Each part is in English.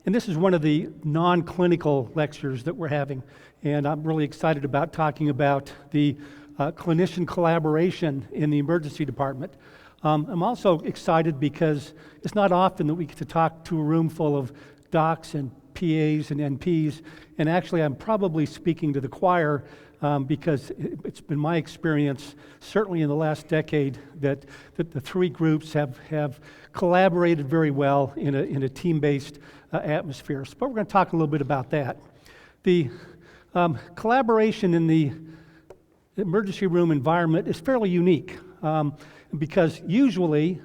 And this is one of the non-clinical lectures that we're having. And I'm really excited about talking about the clinician collaboration in the emergency department. I'm also excited because it's not often that we get to talk to a room full of docs and PAs and NPs. And actually, I'm probably speaking to the choir because it's been my experience, certainly in the last decade, that the three groups have collaborated very well in a team-based atmosphere. But we're going to talk a little bit about that. The collaboration in the emergency room environment is fairly unique because usually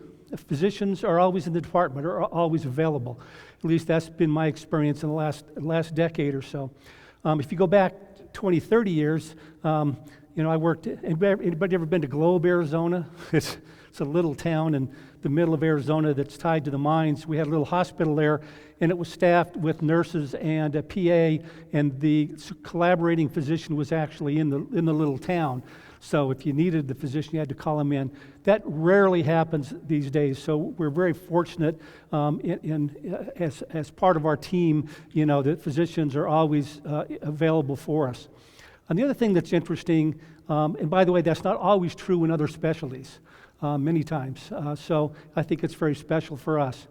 physicians are always in the department, or are always available. At least that's been my experience in the last decade or so. If you go back 20, 30 years, I worked, anybody ever been to Globe, Arizona? It's a little town in the middle of Arizona that's tied to the mines. We had a little hospital there, and it was staffed with nurses and a PA, and the collaborating physician was actually in the little town. So if you needed the physician, you had to call him in. That rarely happens these days, so we're very fortunate as part of our team, that physicians are always available for us. And the other thing that's interesting, and by the way, that's not always true in other specialties, many times. So I think it's very special for us.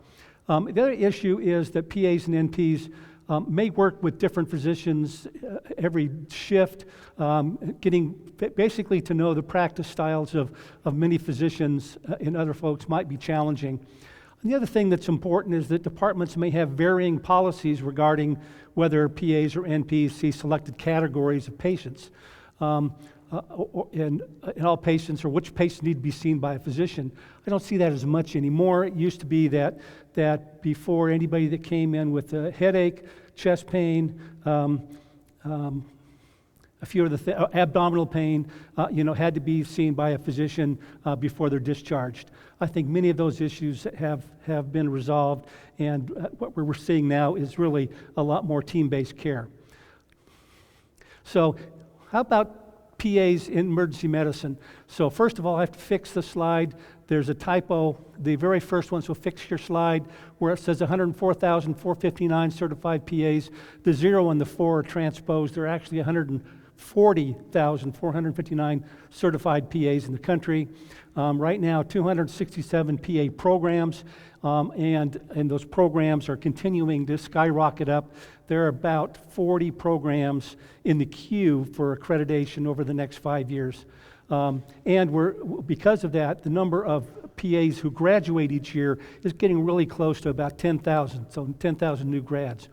The other issue is that PAs and NPs may work with different physicians every shift, getting basically to know the practice styles of many physicians and other folks might be challenging. And the other thing that's important is that departments may have varying policies regarding whether PAs or NPs see selected categories of patients. And all patients, or which patients need to be seen by a physician. I don't see that as much anymore. It used to be that before anybody that came in with a headache, chest pain, a few of the abdominal pain, had to be seen by a physician before they're discharged. I think many of those issues have been resolved, and what we're seeing now is really a lot more team-based care. So, how about PAs in emergency medicine? So first of all, I have to fix the slide. There's a typo. The very first one, so fix your slide, where it says 104,459 certified PAs. The 0 and the 4 are transposed. There are actually 140,459 certified PAs in the country. Right now, 267 PA programs, and those programs are continuing to skyrocket up. There are about 40 programs in the queue for accreditation over the next 5 years. And because of that, the number of PAs who graduate each year is getting really close to about 10,000, so 10,000 new grads.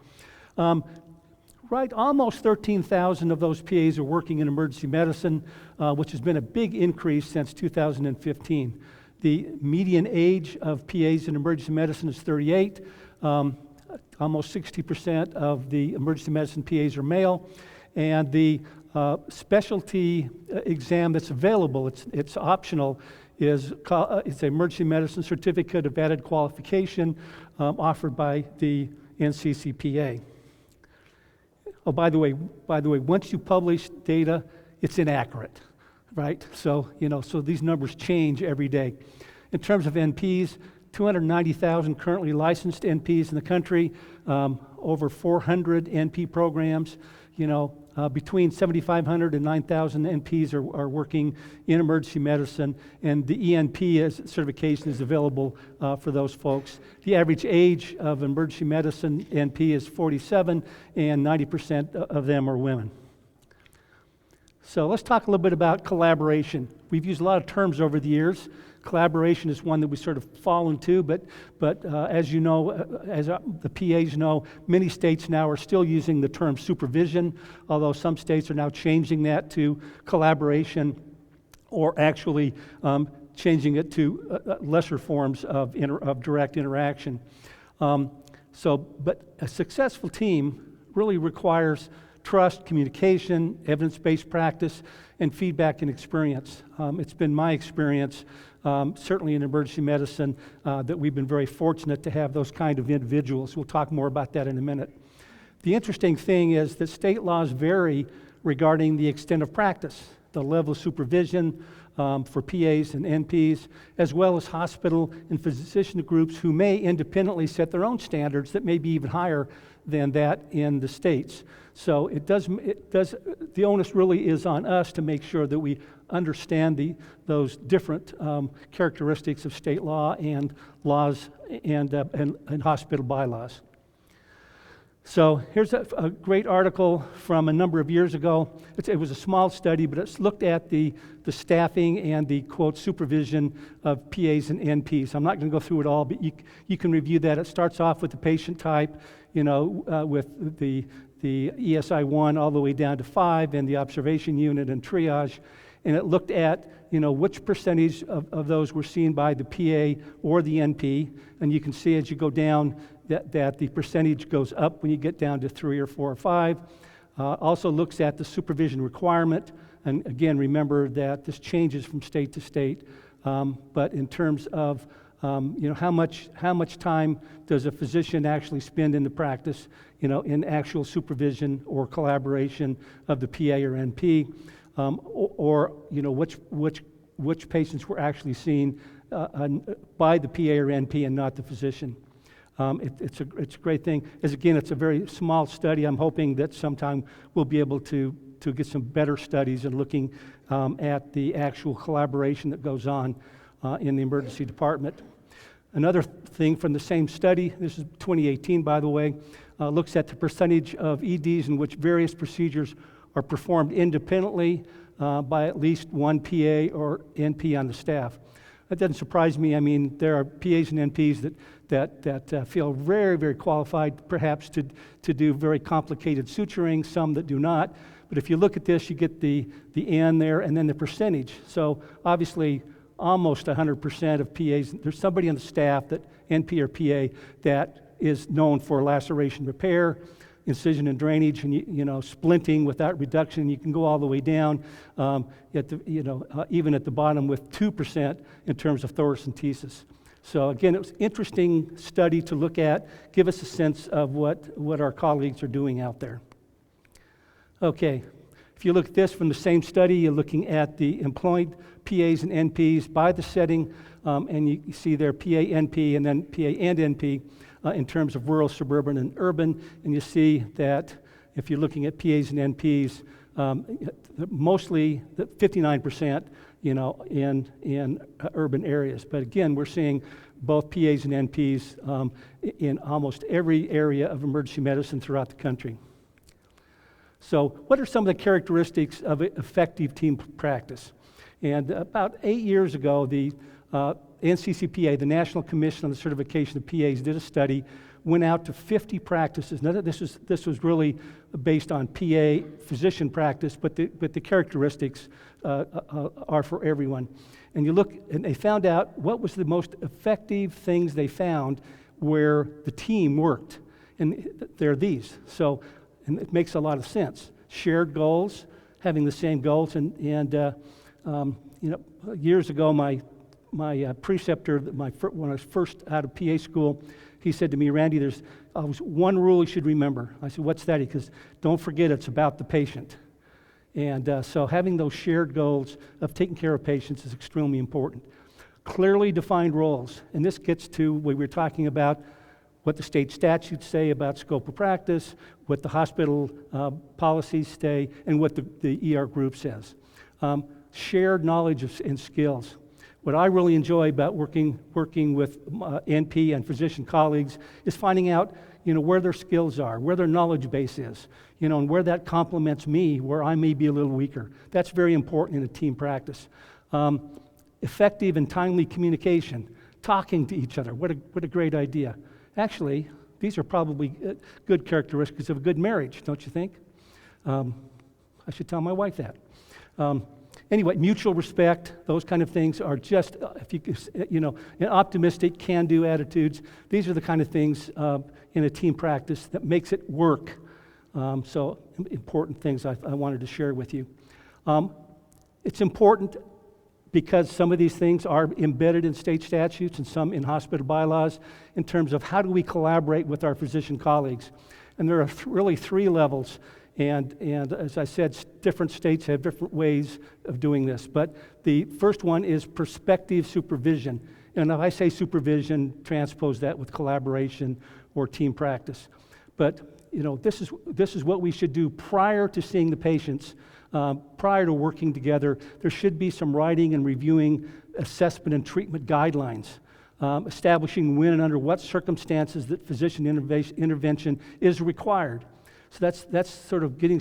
Almost 13,000 of those PAs are working in emergency medicine, which has been a big increase since 2015. The median age of PAs in emergency medicine is 38. Almost 60% of the emergency medicine PAs are male, and the specialty exam that's available, it's optional, it's an emergency medicine certificate of added qualification offered by the NCCPA. Oh, by the way, once you publish data, it's inaccurate, right? So, so these numbers change every day. In terms of NPs, 290,000 currently licensed NPs in the country, over 400 NP programs. Between 7,500 and 9,000 NPs are working in emergency medicine, and the ENP certification is available for those folks. The average age of emergency medicine NP is 47, and 90% of them are women. So let's talk a little bit about collaboration. We've used a lot of terms over the years. Collaboration is one that we sort of fall into, but as you know, as the PAs know, many states now are still using the term supervision, although some states are now changing that to collaboration, or actually changing it to lesser forms of direct interaction. But a successful team really requires trust, communication, evidence-based practice, and feedback and experience. It's been my experience, certainly in emergency medicine, that we've been very fortunate to have those kind of individuals. We'll talk more about that in a minute. The interesting thing is that state laws vary regarding the extent of practice, the level of supervision, for PAs and NPs, as well as hospital and physician groups who may independently set their own standards that may be even higher than that in the states. So the onus really is on us to make sure that we understand those different characteristics of state law and laws and hospital bylaws. So here's a great article from a number of years ago. It was a small study, but it's looked at the staffing and the, quote, supervision of PAs and NPs. I'm not going to go through it all, but you can review that. It starts off with the patient type, with the ESI 1 all the way down to 5, and the observation unit and triage. And it looked at, which percentage of those were seen by the PA or the NP. And you can see as you go down that the percentage goes up when you get down to 3 or 4 or 5. Also looks at the supervision requirement. And again, remember that this changes from state to state. But in terms of how much time does a physician actually spend in the practice, in actual supervision or collaboration of the PA or NP, or which patients were actually seen by the PA or NP and not the physician. It's a great thing. It's a very small study. I'm hoping that sometime we'll be able to get some better studies and looking at the actual collaboration that goes on in the emergency department. Another thing from the same study, this is 2018 by the way, looks at the percentage of EDs in which various procedures are performed independently by at least one PA or NP on the staff. That doesn't surprise me. I mean, there are PAs and NPs that feel very, very qualified perhaps to do very complicated suturing, some that do not. But if you look at this, you get the N there and then the percentage. So obviously, almost 100% of PAs, there's somebody on the staff, that NP or PA, that is known for laceration repair, incision and drainage, and splinting without reduction. You can go all the way down even at the bottom with 2% in terms of thoracentesis. So again, it was an interesting study to look at, give us a sense of what our colleagues are doing out there. Okay, if you look at this from the same study, you're looking at the employed PAs and NPs by the setting, and you see there PA, NP, and then PA and NP in terms of rural, suburban, and urban. And you see that if you're looking at PAs and NPs, mostly 59%, in urban areas. But again, we're seeing both PAs and NPs in almost every area of emergency medicine throughout the country. So what are some of the characteristics of effective team practice? And about 8 years ago, the NCCPA, the National Commission on the Certification of PAs, did a study, went out to 50 practices. Now, this was really based on PA physician practice, but the characteristics are for everyone. And you look, and they found out what was the most effective things they found where the team worked. And they're these. So, and it makes a lot of sense. Shared goals, having the same goals, and years ago, my preceptor, when I was first out of PA school, he said to me, Randy, there's always one rule you should remember. I said, what's that? He goes, don't forget it's about the patient. And so having those shared goals of taking care of patients is extremely important. Clearly defined roles, and this gets to what we were talking about, what the state statutes say about scope of practice, what the hospital policies say, and what the ER group says. Shared knowledge and skills. What I really enjoy about working with NP and physician colleagues is finding out, where their skills are, where their knowledge base is, and where that complements me, where I may be a little weaker. That's very important in a team practice. Effective and timely communication, talking to each other. What a great idea. Actually, these are probably good characteristics of a good marriage, don't you think? I should tell my wife that. Anyway, mutual respect, those kind of things are just, and optimistic, can-do attitudes. These are the kind of things in a team practice that makes it work. So important things I wanted to share with you. It's important because some of these things are embedded in state statutes and some in hospital bylaws in terms of how do we collaborate with our physician colleagues. And there are really 3 levels And as I said, different states have different ways of doing this. But the first one is prospective supervision. And if I say supervision, transpose that with collaboration or team practice. But this is what we should do prior to seeing the patients, prior to working together. There should be some writing and reviewing assessment and treatment guidelines, establishing when and under what circumstances that physician intervention is required. So that's sort of getting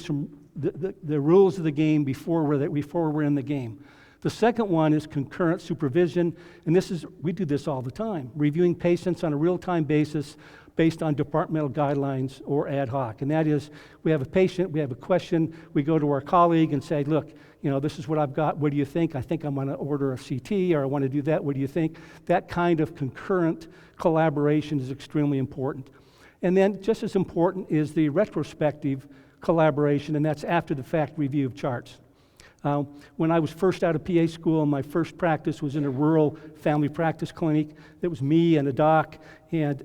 the rules of the game before we're in the game. The second one is concurrent supervision, and we do this all the time, reviewing patients on a real-time basis based on departmental guidelines or ad hoc. And that is, we have a patient, we have a question, we go to our colleague and say, look, this is what I've got, what do you think? I think I'm going to order a CT, or I want to do that, what do you think? That kind of concurrent collaboration is extremely important. And then just as important is the retrospective collaboration, and that's after the fact review of charts. When I was first out of PA school, my first practice was in a rural family practice clinic. It was me and a doc, and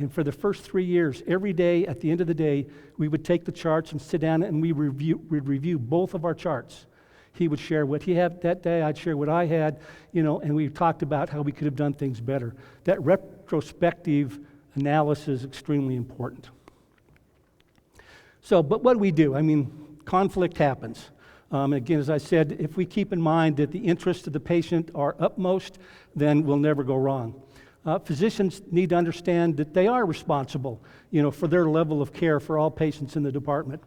for the first 3 years, every day at the end of the day, we would take the charts and sit down and we'd review both of our charts. He would share what he had that day, I'd share what I had, and we talked about how we could have done things better. That retrospective analysis is extremely important. So, but what do we do? I mean, conflict happens. Again, as I said, if we keep in mind that the interests of the patient are upmost, then we'll never go wrong. Physicians need to understand that they are responsible, for their level of care for all patients in the department.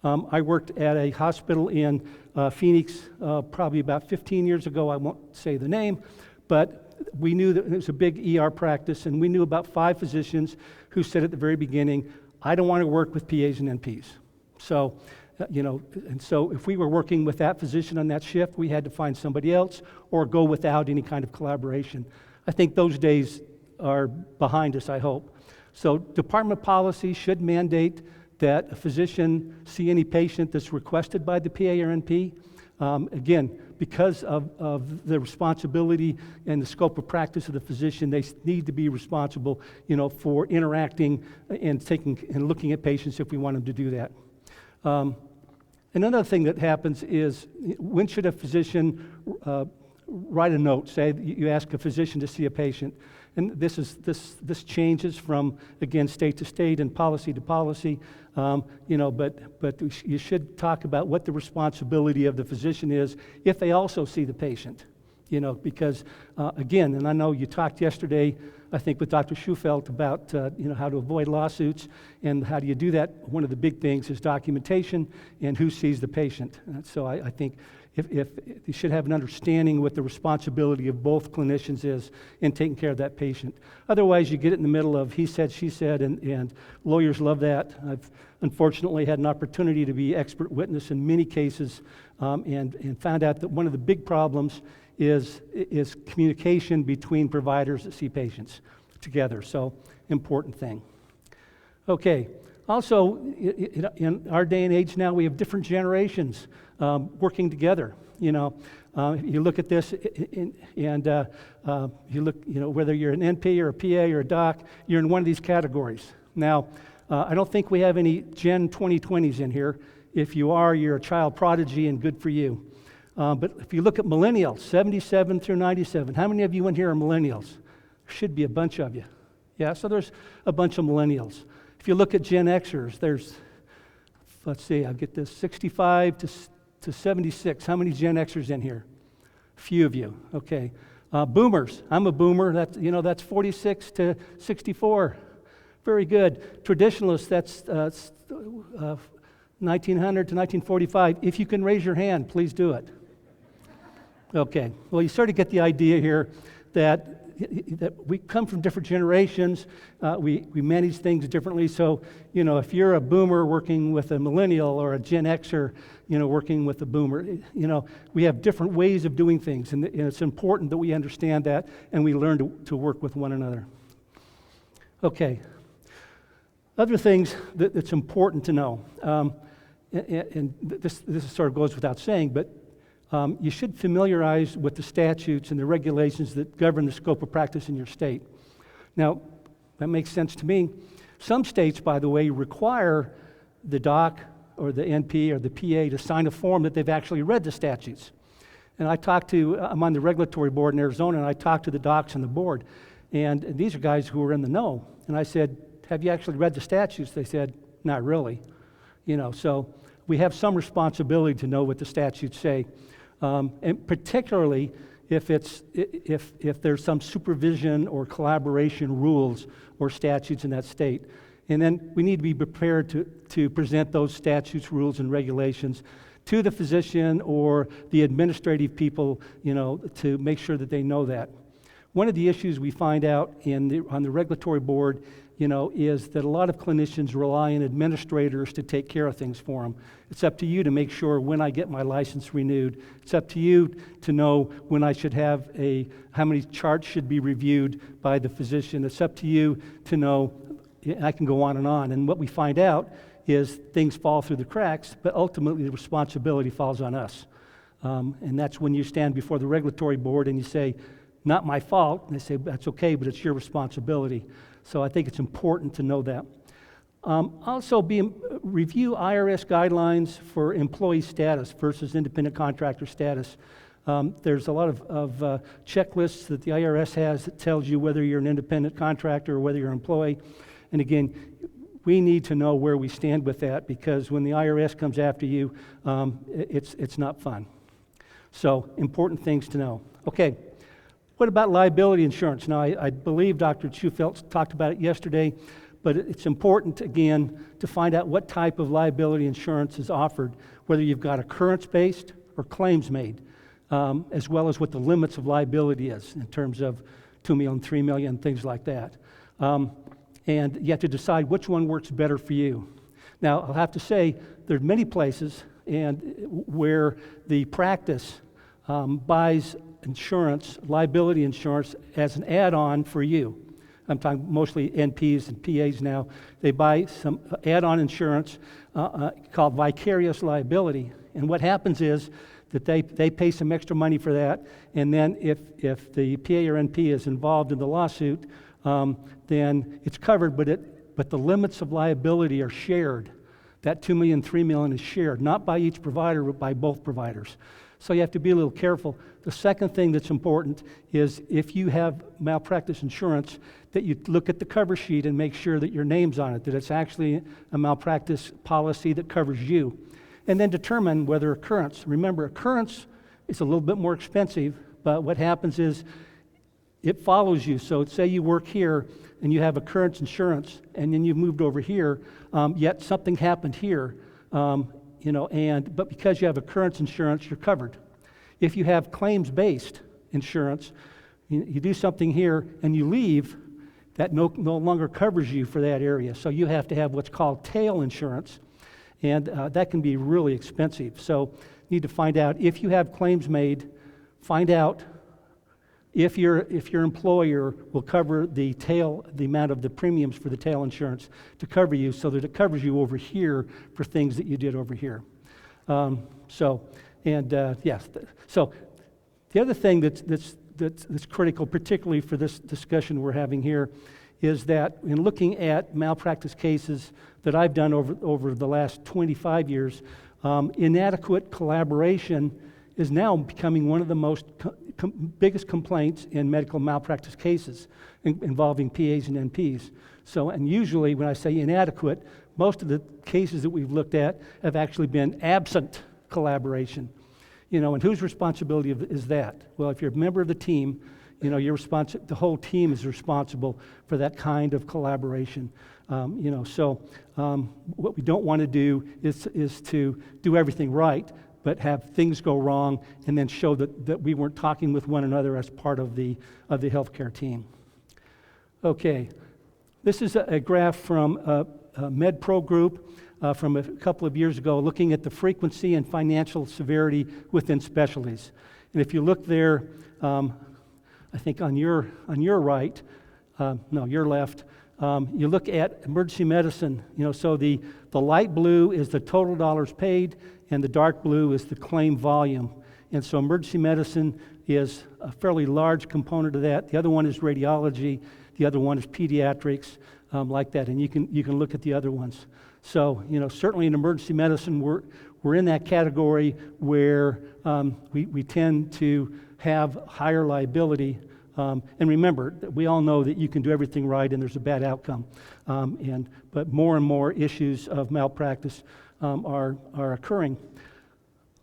I worked at a hospital in Phoenix probably about 15 years ago. I won't say the name, but we knew that it was a big ER practice, and we knew about 5 physicians who said at the very beginning, I don't want to work with PAs and NPs. So, and so if we were working with that physician on that shift, we had to find somebody else or go without any kind of collaboration. I think those days are behind us, I hope. So department policy should mandate that a physician see any patient that's requested by the PA or NP. Again, because of the responsibility and the scope of practice of the physician, they need to be responsible, for interacting and looking at patients if we want them to do that. Another thing that happens is, when should a physician write a note? Say you ask a physician to see a patient, and this changes from, again, state to state and policy to policy. But you should talk about what the responsibility of the physician is if they also see the patient. Because again, and I know you talked yesterday, I think with Dr. Schufelt about how to avoid lawsuits and how do you do that. One of the big things is documentation and who sees the patient. So I think if you should have an understanding what the responsibility of both clinicians is in taking care of that patient. Otherwise, you get it in the middle of he said, she said, and lawyers love that. I've unfortunately had an opportunity to be expert witness in many cases and found out that one of the big problems is communication between providers that see patients together. So, important thing. Okay. Also, in our day and age now, we have different generations working together. You look at this, and you look, whether you're an NP or a PA or a doc, you're in one of these categories. Now, I don't think we have any Gen 2020s in here. If you are, you're a child prodigy, and good for you. But if you look at millennials, 77 through 97, how many of you in here are millennials? There should be a bunch of you. Yeah, so there's a bunch of millennials. If you look at Gen Xers, there's, let's see, I'll get this, 65 to 76. How many Gen Xers in here? A few of you, okay. Boomers, I'm a boomer, that's 46 to 64. Very good. Traditionalists, that's 1900 to 1945. If you can raise your hand, please do it. Okay, well, you sort of get the idea here that we come from different generations, we manage things differently. So, if you're a boomer working with a millennial or a Gen Xer, working with a boomer, we have different ways of doing things, and it's important that we understand that and we learn to work with one another. Okay, other things that's important to know, and this sort of goes without saying, but you should familiarize with the statutes and the regulations that govern the scope of practice in your state. Now, that makes sense to me. Some states, by the way, require the doc or the NP or the PA to sign a form that they've actually read the statutes. And I'm on the regulatory board in Arizona, and I talked to the docs on the board. And these are guys who are in the know. And I said, have you actually read the statutes? They said, not really. So we have some responsibility to know what the statutes say. And particularly if there's some supervision or collaboration rules or statutes in that state. And then we need to be prepared to present those statutes, rules, and regulations to the physician or the administrative people, to make sure that they know that. One of the issues we find out on the regulatory board, is that a lot of clinicians rely on administrators to take care of things for them. It's up to you to make sure when I get my license renewed. It's up to you to know when I should have how many charts should be reviewed by the physician. It's up to you to know, and I can go on. And what we find out is things fall through the cracks, but ultimately the responsibility falls on us. And that's when you stand before the regulatory board and you say, not my fault. And they say, that's okay, but it's your responsibility. So I think it's important to know that. Also, review IRS guidelines for employee status versus independent contractor status. There's a lot of checklists that the IRS has that tells you whether you're an independent contractor or whether you're an employee. And again, we need to know where we stand with that, because when the IRS comes after you, it's not fun. So important things to know. Okay. What about liability insurance? Now, I believe Dr. Schufelt talked about it yesterday, but it's important, again, to find out what type of liability insurance is offered, whether you've got occurrence-based or claims-made, as well as what the limits of liability is in terms of $2 million, $3 million, things like that. And you have to decide which one works better for you. Now, I'll have to say, there are many places where the practice buys insurance, liability insurance, as an add-on for you. I'm talking mostly NPs and PAs now. They buy some add-on insurance called vicarious liability. And what happens is that they pay some extra money for that, and then if the PA or NP is involved in the lawsuit, then it's covered, but the limits of liability are shared. That $2 million, $3 million is shared, not by each provider, but by both providers. So you have to be a little careful. The second thing that's important is if you have malpractice insurance, that you look at the cover sheet and make sure that your name's on it, that it's actually a malpractice policy that covers you. And then determine whether occurrence. Remember, occurrence is a little bit more expensive, but what happens is it follows you. So say you work here and you have occurrence insurance, and then you've moved over here, yet something happened here. But because you have occurrence insurance, you're covered. If you have claims-based insurance, you do something here and you leave, that no longer covers you for that area. So you have to have what's called tail insurance, and that can be really expensive. So you need to find out if you have claims made, find out if your employer will cover the amount of the premiums for the tail insurance to cover you, so that it covers you over here for things that you did over here. So the other thing that's critical, particularly for this discussion we're having here, is that in looking at malpractice cases that I've done over the last 25 years, inadequate collaboration is now becoming one of the most biggest complaints in medical malpractice cases involving PAs and NPs. So, and usually when I say inadequate, most of the cases that we've looked at have actually been absent collaboration. And whose responsibility is that? Well, if you're a member of the team, the whole team is responsible for that kind of collaboration. What we don't want to do is to do everything right, but have things go wrong and then show that we weren't talking with one another as part of the healthcare team. Okay, this is a graph from a MedPro group from a couple of years ago, looking at the frequency and financial severity within specialties. And if you look there, I think on your right, your left, you look at emergency medicine. So the light blue is the total dollars paid, and the dark blue is the claim volume. And so emergency medicine is a fairly large component of that. The other one is radiology. The other one is pediatrics. like that, and you can look at the other ones. So, certainly in emergency medicine, we're in that category where we tend to have higher liability. And remember, we all know that you can do everything right and there's a bad outcome. But more and more issues of malpractice are occurring.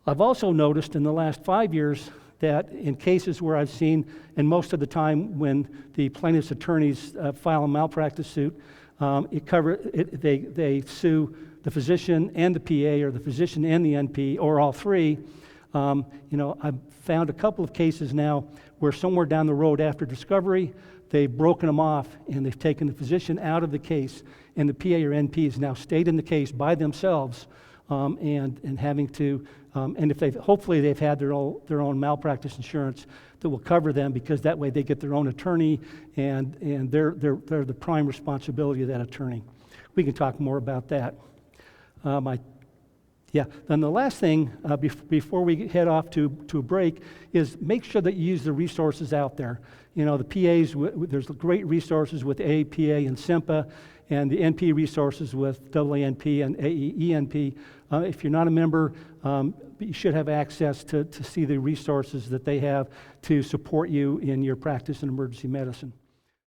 I've also noticed in the last 5 years that in cases where I've seen, and most of the time when the plaintiff's attorneys file a malpractice suit, they sue the physician and the PA, or the physician and the NP, or all three. I've found a couple of cases now where somewhere down the road after discovery, they've broken them off and they've taken the physician out of the case, and the PA or NP has now stayed in the case by themselves, and having to, and if hopefully they've had their own malpractice insurance that will cover them, because that way they get their own attorney, and they're the prime responsibility of that attorney. We can talk more about that. Then the last thing before we head off to a break is make sure that you use the resources out there. The PAs, there's great resources with APA and SIMPA, and the NP resources with AANP and AENP. If you're not a member, you should have access to see the resources that they have to support you in your practice in emergency medicine.